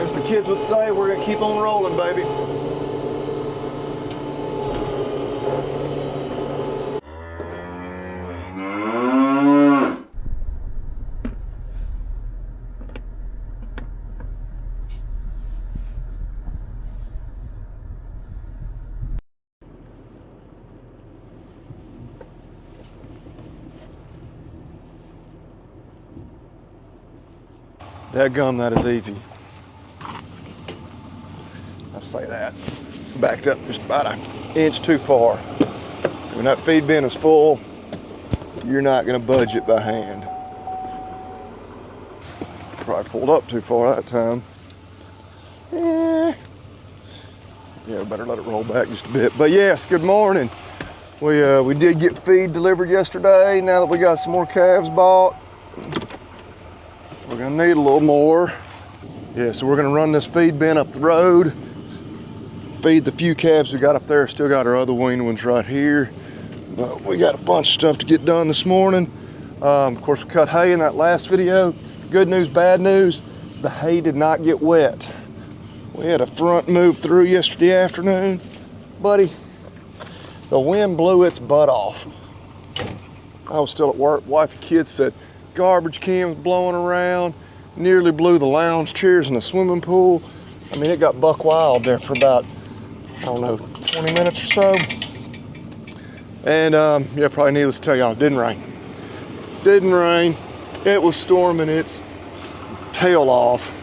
As the kids would say, we're gonna keep on rolling, baby. Dadgum, that is easy. I say that. Backed up just about an inch too far. When that feed bin is full, you're not gonna budge it by hand. Probably pulled up too far that time. Yeah, better let it roll back just a bit. But yes, good morning. We did get feed delivered yesterday. Now that we got some more calves bought, we're gonna need a little more. Yeah, so we're gonna run this feed bin up the road, feed the few calves we got up there. Still got our other weaned ones right here. But we got a bunch of stuff to get done this morning. Of course, we cut hay in that last video. Good news, bad news, the hay did not get wet. We had a front move through yesterday afternoon. Buddy, the wind blew its butt off. I was still at work. Wife and kids said garbage cans blowing around, nearly blew the lounge chairs in the swimming pool. I mean, it got buck wild there for about, I don't know, 20 minutes or so. And yeah, probably needless to tell y'all, it didn't rain. Didn't rain. It was storming its tail off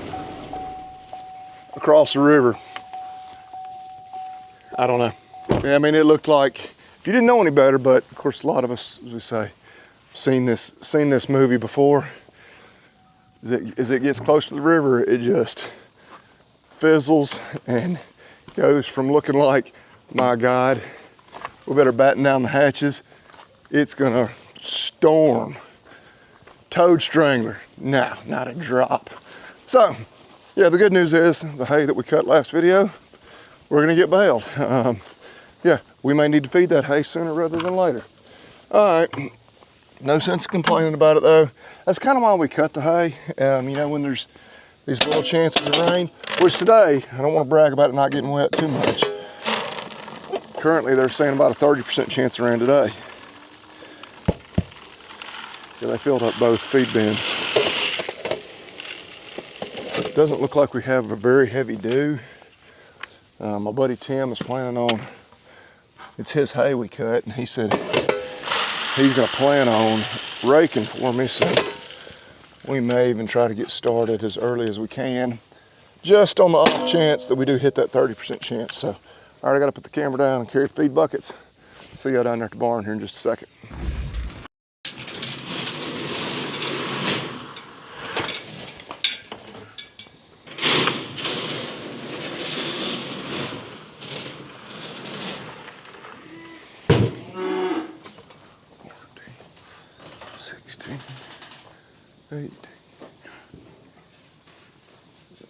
across the river. I don't know. Yeah, I mean, it looked like, if you didn't know any better, but of course a lot of us, as we say, seen this movie before. As it gets close to the river, it just fizzles and goes from looking like, my God, we better batten down the hatches. It's gonna storm. Toad strangler, no, not a drop. So, yeah, the good news is the hay that we cut last video, we're gonna get baled. Yeah, we may need to feed that hay sooner rather than later. All right, no sense complaining about it though. That's kind of why we cut the hay. You know, when there's these little chances of rain, which today, I don't want to brag about it not getting wet too much. Currently, they're saying about a 30% chance of rain today. Yeah, they filled up both feed bins. It doesn't look like we have a very heavy dew. My buddy Tim is planning on, it's his hay we cut, and he said he's gonna plan on raking for me, so we may even try to get started as early as we can, just on the off chance that we do hit that 30% chance. So, all right, I gotta put the camera down and carry feed buckets. See y'all down there at the barn here in just a second.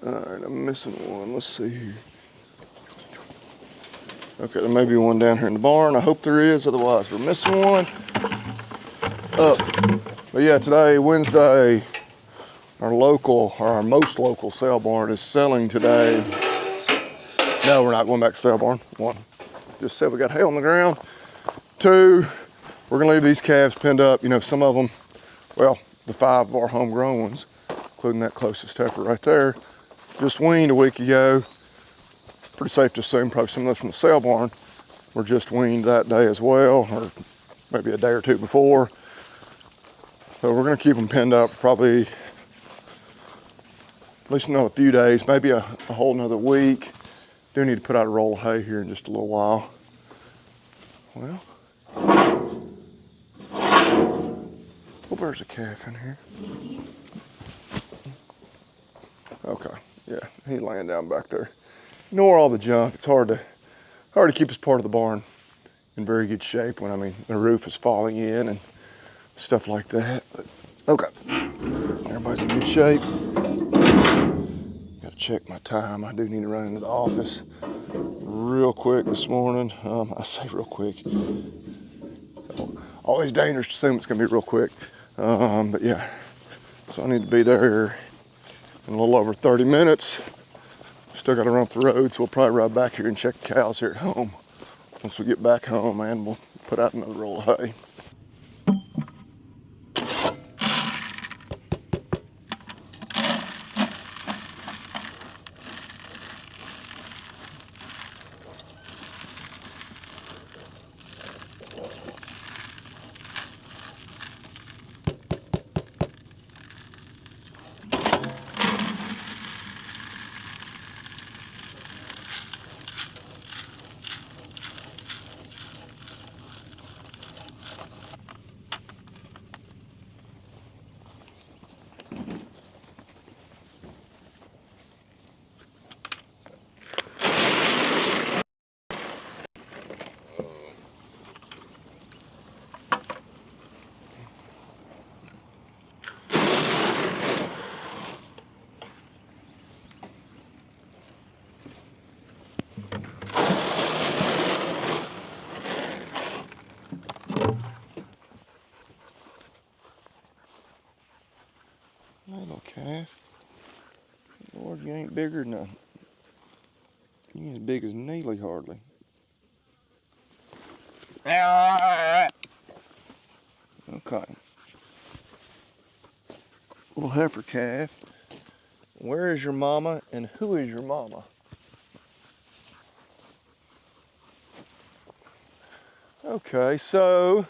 All right, I'm missing one. Let's see here. Okay, there may be one down here in the barn. I hope there is, otherwise we're missing one. But yeah, today, Wednesday, our most local sale barn is selling today. No, we're not going back to sale barn. One, just said we got hay on the ground. Two, we're gonna leave these calves pinned up. You know, some of them, well, the 5 of our homegrown ones, including that closest heifer right there, just weaned a week ago. Pretty safe to assume probably some of those from the sale barn were just weaned that day as well, or maybe a day or two before. So we're gonna keep them pinned up probably at least another few days, maybe a whole nother week. Do need to put out a roll of hay here in just a little while. Well, hope there's a calf in here. Okay, yeah, he's laying down back there. Ignore all the junk. It's hard to keep this part of the barn in very good shape when, I mean, the roof is falling in and stuff like that. But okay, everybody's in good shape. Gotta check my time. I do need to run into the office real quick this morning. I say real quick. So always dangerous to assume it's gonna be real quick. But yeah, so I need to be there in a little over 30 minutes. Still got to run up the road, so we'll probably ride back here and check the cows here at home. Once we get back home, and we'll put out another roll of hay. Little calf. Lord, you ain't bigger than you ain't as big as Neely hardly. Okay. Little heifer calf. Where is your mama and who is your mama? Okay, so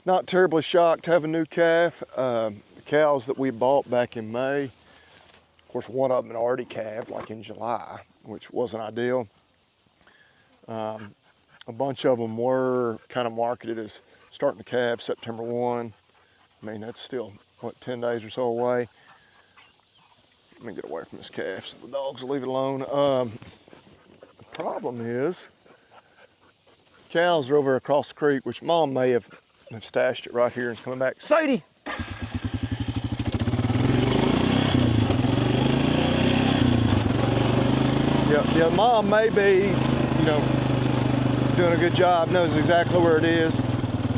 not terribly shocked to have a new calf. The cows that we bought back in May, of course, one of them had already calved like in July, which wasn't ideal. A bunch of them were kind of marketed as starting to calve September 1. I mean, that's still, what, 10 days or so away. Let me get away from this calf so the dogs will leave it alone. The problem is, cows are over across the creek, which Mom may have stashed it right here and it's coming back. Sadie! Yeah, Mom may be, doing a good job, knows exactly where it is.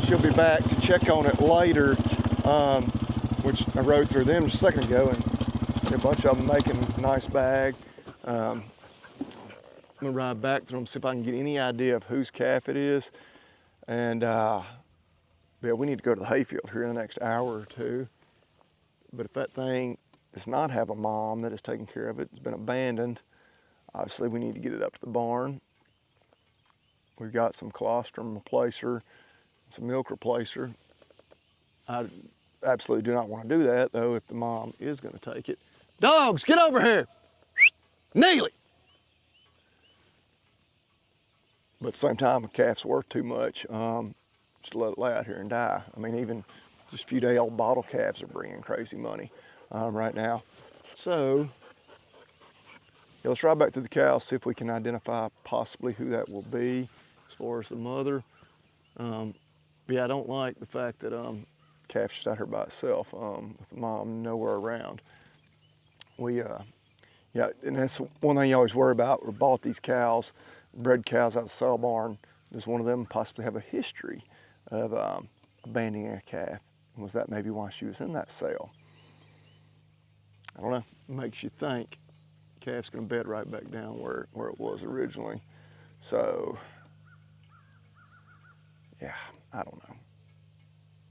She'll be back to check on it later, which I rode through them just a second ago, and a bunch of them making a nice bag. I'm gonna ride back through them, see if I can get any idea of whose calf it is. And yeah, we need to go to the hayfield here in the next hour or two. But if that thing does not have a mom that is taking care of it, it's been abandoned, obviously we need to get it up to the barn. We've got some colostrum replacer, some milk replacer. I absolutely do not want to do that though if the mom is going to take it. Dogs, get over here! Neely! But at the same time, a calf's worth too much just to let it lay out here and die. I mean, even just a few day old bottle calves are bringing crazy money right now. So, yeah, let's ride back through the cows, see if we can identify possibly who that will be as far as the mother. Yeah, I don't like the fact that calf's just out here by itself with the mom nowhere around. Yeah, and that's one thing you always worry about. We bought these cows, bred cows out of the sale barn. Does one of them possibly have a history of abandoning a calf? Was that maybe why she was in that sale? I don't know. It makes you think. Calf's gonna bed right back down where it was originally. So, yeah, I don't know.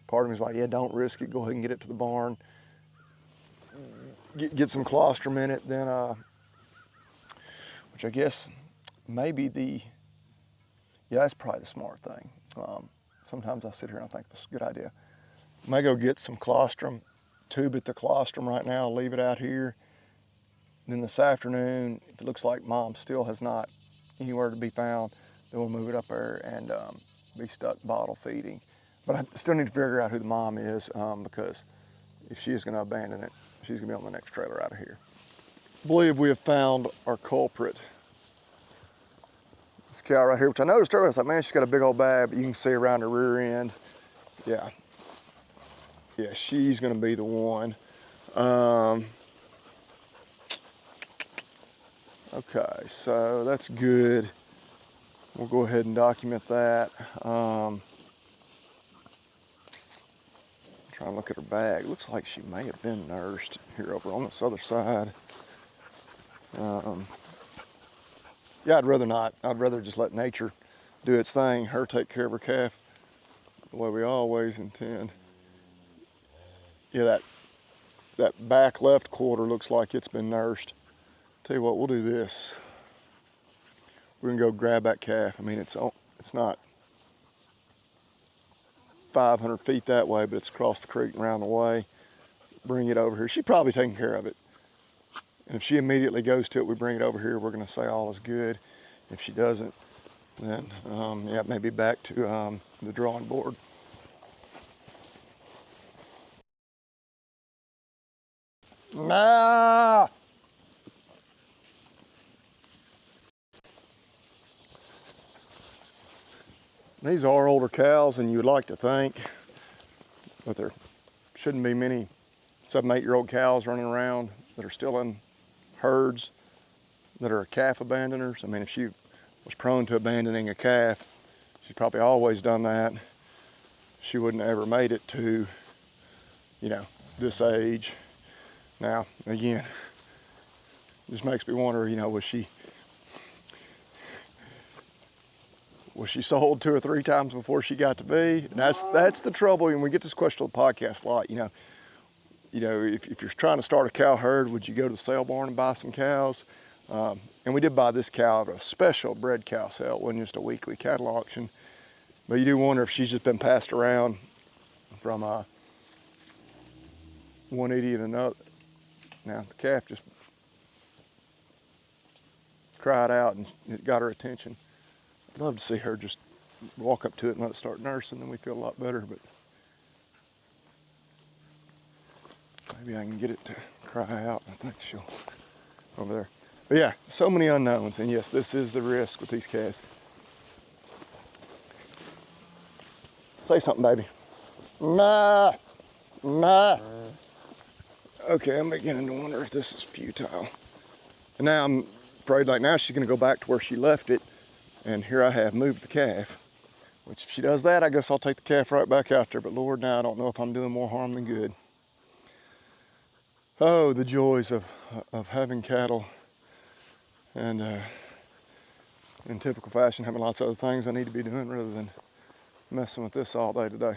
Part of me is like, yeah, don't risk it. Go ahead and get it to the barn. Get some colostrum in it, then, which I guess maybe yeah, that's probably the smart thing. Sometimes I sit here and I think this is a good idea. I may go get some colostrum, tube it the colostrum right now, leave it out here. Then this afternoon, if it looks like Mom still has not anywhere to be found, then we'll move it up there and be stuck bottle feeding. But I still need to figure out who the mom is because if she is going to abandon it, she's going to be on the next trailer out of here. I believe we have found our culprit. This cow right here, which I noticed earlier, I was like, man, she's got a big old bag, but you can see around her rear end. Yeah, she's going to be the one. Okay, so that's good. We'll go ahead and document that. Try and look at her bag. Looks like she may have been nursed here over on this other side. Yeah, I'd rather not. I'd rather just let nature do its thing, her take care of her calf the way we always intend. Yeah, that back left quarter looks like it's been nursed. Tell you what, we'll do this. We're gonna go grab that calf. I mean, it's not 500 feet that way, but it's across the creek and around the way. Bring it over here. She's probably taking care of it. And if she immediately goes to it, we bring it over here, we're gonna say all is good. If she doesn't, then yeah, maybe back to the drawing board. Nah. These are older cows than you would like to think, but there shouldn't be many 7, 8-year-old cows running around that are still in herds that are calf abandoners. I mean, if she was prone to abandoning a calf, she's probably always done that. She wouldn't have ever made it to, you know, this age. Now, again, it just makes me wonder, you know, was she sold 2 or 3 times before she got to be? And that's the trouble. And we get this question on the podcast a lot, you know, if you're trying to start a cow herd, would you go to the sale barn and buy some cows? And we did buy this cow at a special bred cow sale. It wasn't just a weekly cattle auction. But you do wonder if she's just been passed around from one idiot to another. Now, the calf just cried out and it got her attention. I'd love to see her just walk up to it and let it start nursing, then we feel a lot better, but maybe I can get it to cry out. I think she'll, over there. But yeah, so many unknowns, and yes, this is the risk with these calves. Say something, baby. Ma, ma. Okay, I'm beginning to wonder if this is futile. And now I'm afraid, like now she's gonna go back to where she left it, and here I have moved the calf, which if she does that, I guess I'll take the calf right back out there. But Lord, now I don't know if I'm doing more harm than good. Oh, the joys of having cattle, and in typical fashion, having lots of other things I need to be doing rather than messing with this all day today.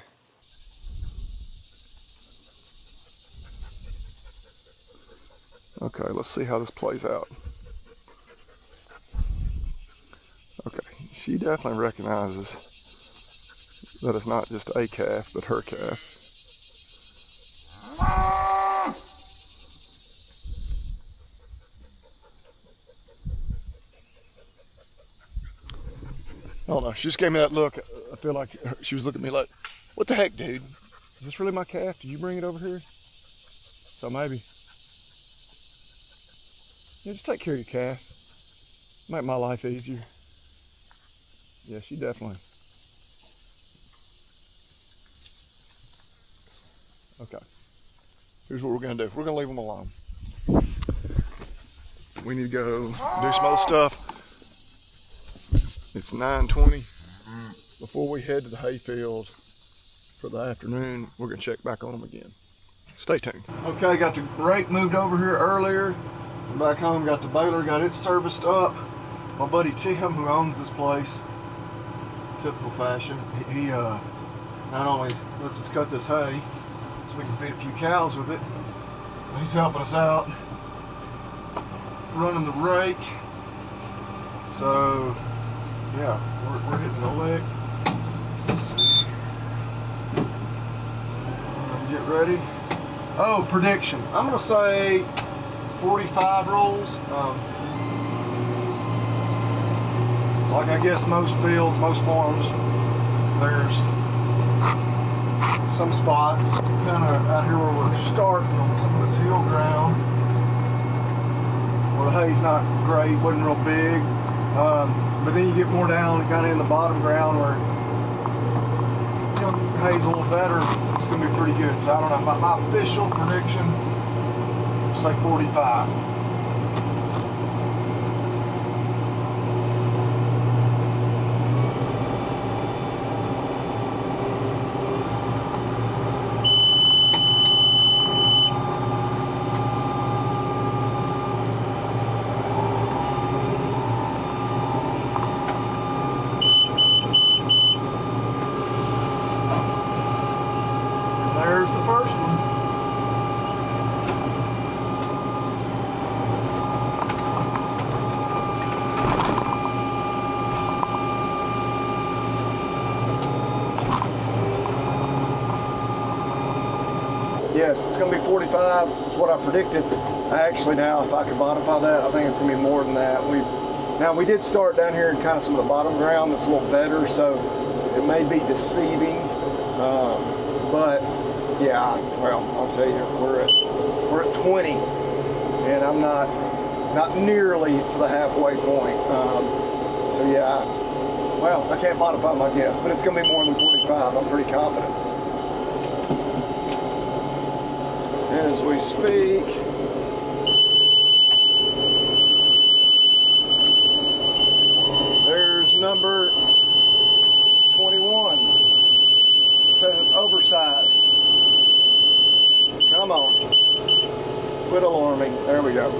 Okay, let's see how this plays out. Okay, she definitely recognizes that it's not just a calf, but her calf. I don't know, she just gave me that look. I feel like she was looking at me like, what the heck, dude? Is this really my calf? Did you bring it over here? So maybe. Yeah, just take care of your calf. Make my life easier. Yeah, she definitely. Okay. Here's what we're gonna do. We're gonna leave them alone. We need to go do some other stuff. It's 9:20. Before we head to the hayfield for the afternoon, we're gonna check back on them again. Stay tuned. Okay, got the rake moved over here earlier. Back home, got the baler, got it serviced up. My buddy Tim, who owns this place, typical fashion, he not only lets us cut this hay so we can feed a few cows with it, but he's helping us out running the rake. So yeah, we're hitting the lick. Let's see. Get ready. Oh, prediction. I'm gonna say 45 rolls. Like I guess most fields, most farms, there's some spots kind of out here where we're starting on some of this hill ground where the hay's not great, wasn't real big. But then you get more down kind of in the bottom ground where hay's a little better. It's gonna be pretty good. So I don't know, my official prediction, say 45. yes, it's going to be 45. Is what I predicted. Actually, now if I could modify that, I think it's going to be more than that. We did start down here in kind of some of the bottom ground that's a little better, so it may be deceiving. But yeah, well, I'll tell you, we're at 20, and I'm not nearly to the halfway point. So yeah, well, I can't modify my guess, but it's going to be more than 45. I'm pretty confident. As we speak, there's number 21. It says it's oversized. Come on. Quit alarming. There we go.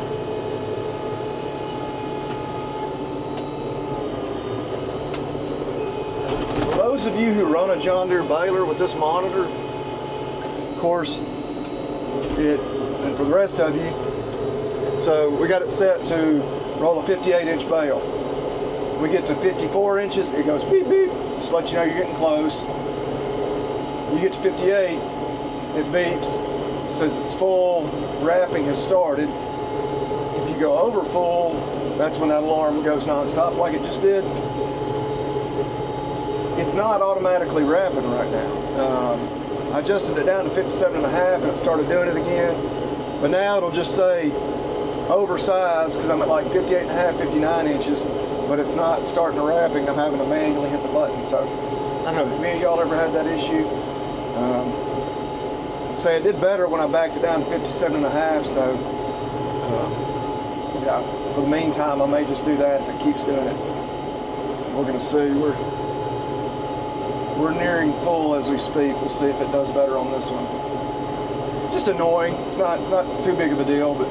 For those of you who run a John Deere baler with this monitor, of course, and for the rest of you, so we got it set to roll a 58-inch bale. We get to 54 inches, it goes beep beep, just to let you know you're getting close. You get to 58, it beeps, says it's full, wrapping has started. If you go over full, that's when that alarm goes non-stop like it just did. It's not automatically wrapping right now. I adjusted it down to 57.5 and it started doing it again. But now it'll just say oversized because I'm at like 58.5, 59 inches, but it's not starting to wrapping. I'm having to manually hit the button. So I don't know, have any of y'all ever had that issue? Say it did better when I backed it down to 57.5, so yeah, for the meantime I may just do that if it keeps doing it. We're gonna see. We're nearing full as we speak. We'll see if it does better on this one. Just annoying. It's not too big of a deal, but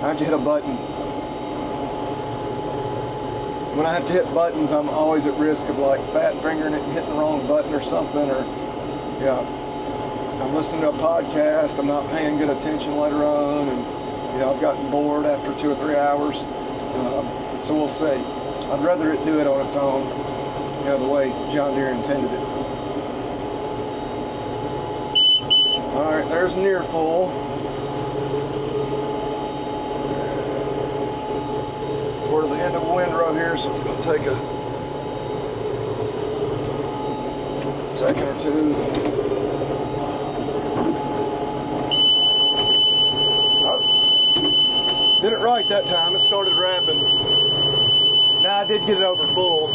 I have to hit a button. When I have to hit buttons, I'm always at risk of like fat fingering it and hitting the wrong button or something, or yeah, I'm listening to a podcast, I'm not paying good attention later on, and you know, I've gotten bored after 2 or 3 hours. So we'll see. I'd rather it do it on its own, you know, the way John Deere intended it. All right, there's near full. We're to the end of a windrow here, so it's going to take a second or two. Oh, did it right that time. It started wrapping. Now I did get it over full.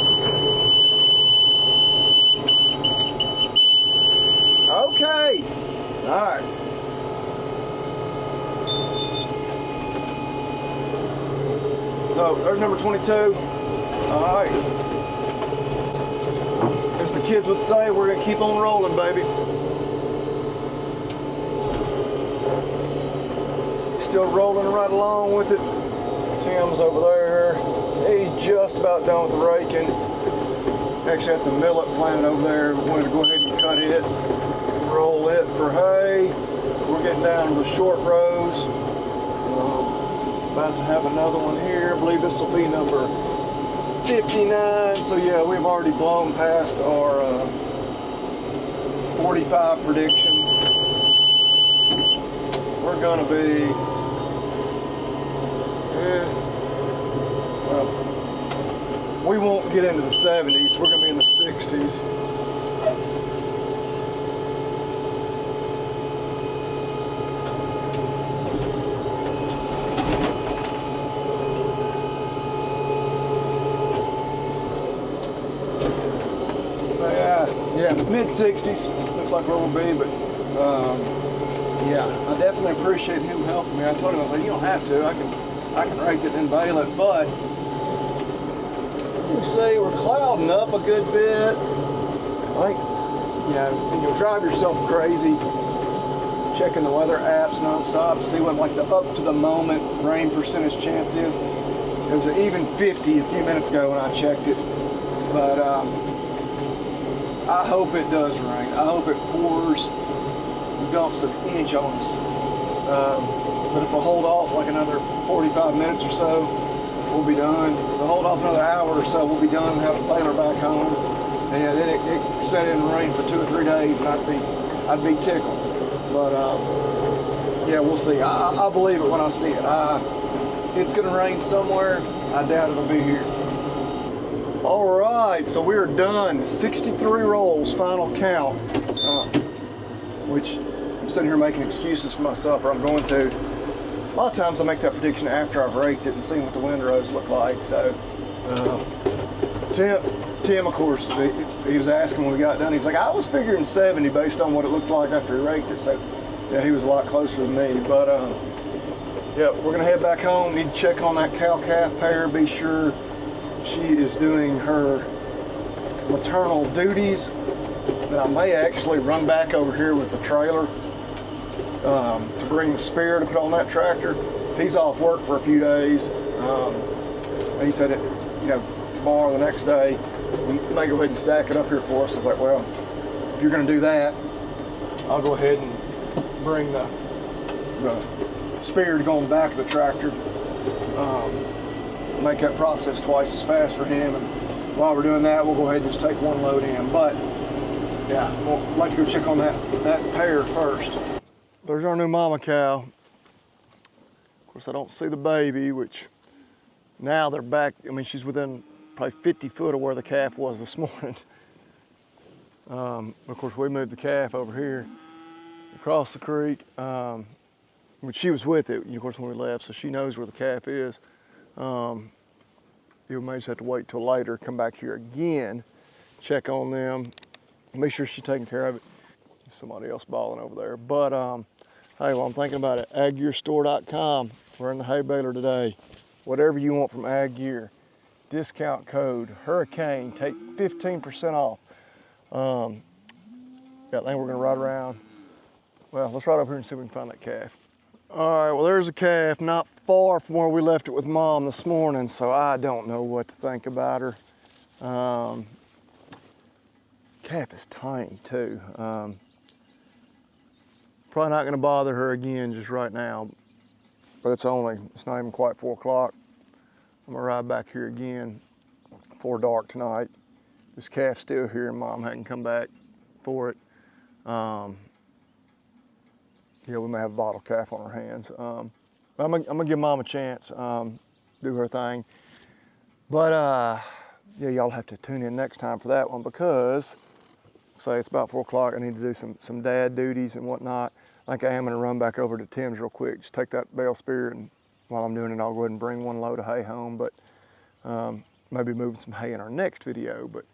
Okay. All right. So there's number 22. All right. As the kids would say, we're gonna keep on rolling, baby. Still rolling right along with it. Tim's over there. He's just about done with the raking. Actually had some millet planted over there. We wanted to go ahead and cut it, roll it for hay. We're getting down to the short rows. About to have another one here. I believe this will be number 59. So yeah, we've already blown past our 45 prediction. We're gonna be, well, we won't get into the 70s. We're gonna be in the 60s. Yeah, mid-60s looks like where we'll be, but yeah, I definitely appreciate him helping me. I told him, I was like, you don't have to. I can rake it and bale it, but you can see we're clouding up a good bit. Like, you know, and you'll drive yourself crazy checking the weather apps nonstop, see what like the up to the moment rain percentage chance is. It was an even 50 a few minutes ago when I checked it, but I hope it does rain. I hope it pours and dumps an inch on us. But if we'll hold off like another 45 minutes or so, we'll be done. If we'll hold off another hour or so, we'll be done and have the baler back home. And yeah, then it set in rain for 2 or 3 days, and I'd be tickled. But yeah, we'll see. I believe it when I see it. It's gonna rain somewhere. I doubt it'll be here. All right, so we are done. 63 rolls, final count. Which I'm sitting here making excuses for myself, or I'm going to. A lot of times I make that prediction after I've raked it and seen what the windrows look like. So Tim, of course, he was asking when we got done. He's like, I was figuring 70 based on what it looked like after he raked it. So yeah, he was a lot closer than me. But yeah, we're gonna head back home. Need to check on that cow-calf pair. Be sure she is doing her maternal duties. Then I may actually run back over here with the trailer to bring the spare to put on that tractor. He's off work for a few days. He said, tomorrow, the next day, we may go ahead and stack it up here for us. I was like, well, if you're going to do that, I'll go ahead and bring the spare to go on the back of the tractor. Make that process twice as fast for him. And while we're doing that, we'll go ahead and just take one load in. But yeah, we'll like to go check on that pair first. There's our new mama cow. Of course, I don't see the baby, which now they're back. I mean, she's within probably 50 foot of where the calf was this morning. Of course, we moved the calf over here across the creek. Which she was with it, of course, when we left, so she knows where the calf is. You may just have to wait till later, come back here again, check on them, make sure she's taking care of it. Somebody else bawling over there. But hey, while I'm thinking about it, aggearstore.com. We're in the hay baler today. Whatever you want from Ag Gear, discount code Hurricane, take 15% off. Yeah, I think we're gonna ride around. Well, let's ride over here and see if we can find that calf. All right, well, there's a calf not far from where we left it with Mom this morning, so I don't know what to think about her. Calf is tiny too. Probably not gonna bother her again just right now, but it's not even quite 4 o'clock. I'm gonna ride back here again before dark tonight. This calf's still here and Mom hadn't come back for it. Yeah, we may have a bottle calf on our hands. I'm gonna give Mom a chance, do her thing. But yeah, y'all have to tune in next time for that one because, say it's about 4 o'clock, I need to do some dad duties and whatnot. I think I am gonna run back over to Tim's real quick, just take that bale spear, and while I'm doing it, I'll go ahead and bring one load of hay home, but maybe moving some hay in our next video. But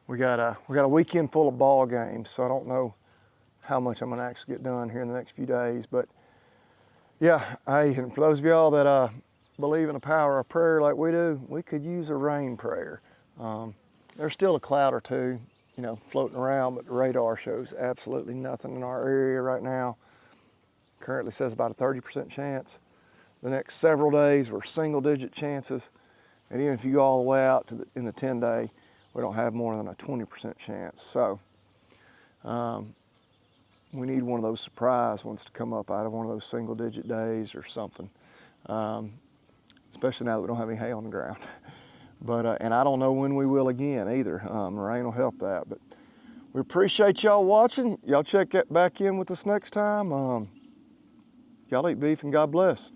we got a weekend full of ball games, so I don't know how much I'm gonna actually get done here in the next few days. But yeah, hey, and for those of y'all that believe in the power of prayer like we do, we could use a rain prayer. There's still a cloud or two, floating around, but the radar shows absolutely nothing in our area right now. Currently says about a 30% chance. The next several days were single-digit chances, and even if you go all the way out to in the 10-day, we don't have more than a 20% chance. So we need one of those surprise ones to come up out of one of those single-digit days or something, especially now that we don't have any hay on the ground. But and I don't know when we will again either. Rain will help that. But we appreciate y'all watching. Y'all check back in with us next time. Y'all eat beef and God bless.